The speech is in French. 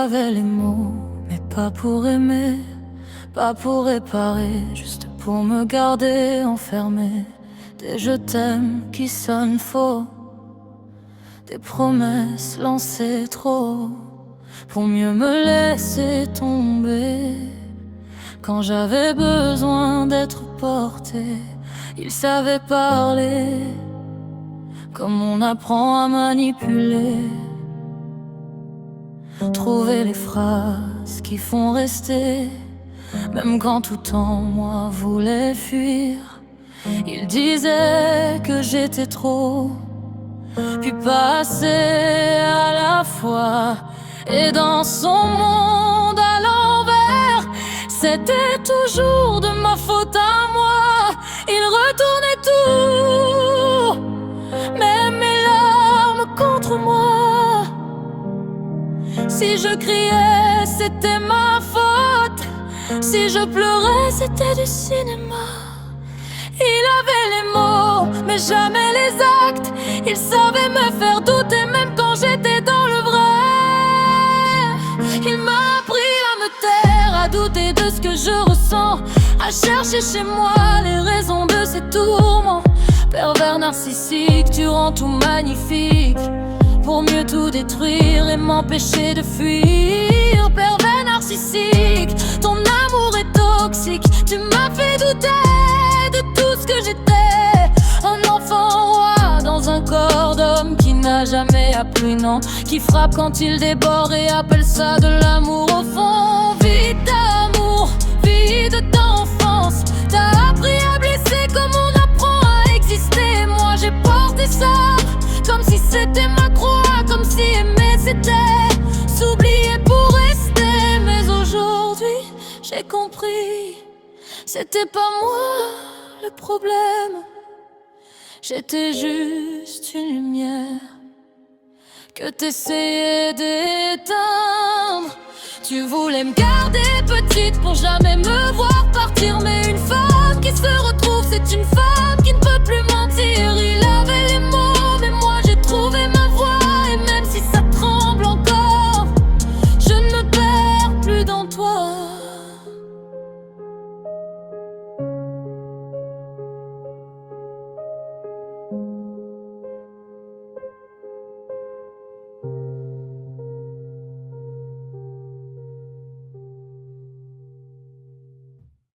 avait les mots, mais pas pour aimer, pas pour réparer, juste pour me garder enfermé. Des je t'aime qui sonnent faux, des promesses lancées trop, pour mieux me laisser tomber. Quand j'avais besoin d'être porté, il savait parler comme on apprend à manipuler. Trouver les phrases qui font rester, même quand tout en moi voulait fuir. Il disait que j'étais trop, puis pas assez à la fois. Et dans son monde à l'envers, c'était toujours de ma faute à moi. Il retournait tout, même mes larmes contre moi. Si je criais, c'était ma faute. Si je pleurais, c'était du cinéma. Il avait les mots, mais jamais les actes. Il savait me faire douter, même quand j'étais dans le vrai. Il m'a appris à me taire, à douter de ce que je ressens, à chercher chez moi les raisons de ces tourments. Pervers narcissique, tu rends tout magnifique, pour mieux tout détruire et m'empêcher de fuir. Pervers narcissique, ton amour est toxique. Tu m'as fait douter de tout ce que j'étais. Un enfant roi dans un corps d'homme qui n'a jamais appris non, qui frappe quand il déborde et appelle ça de l'amour au fond. Vie d'amour, vie de d'enfance, t'as appris à blesser comme on apprend à exister. Moi j'ai porté ça comme si c'était ma croix, comme si aimer c'était s'oublier pour rester. Mais aujourd'hui j'ai compris, c'était pas moi le problème. J'étais juste une lumière que t'essayais d'éteindre. Tu voulais me garder petite pour jamais me voir partir. Mais une femme qui se retrouve, c'est une femme qui ne peut plus mentir. Il avait les mots,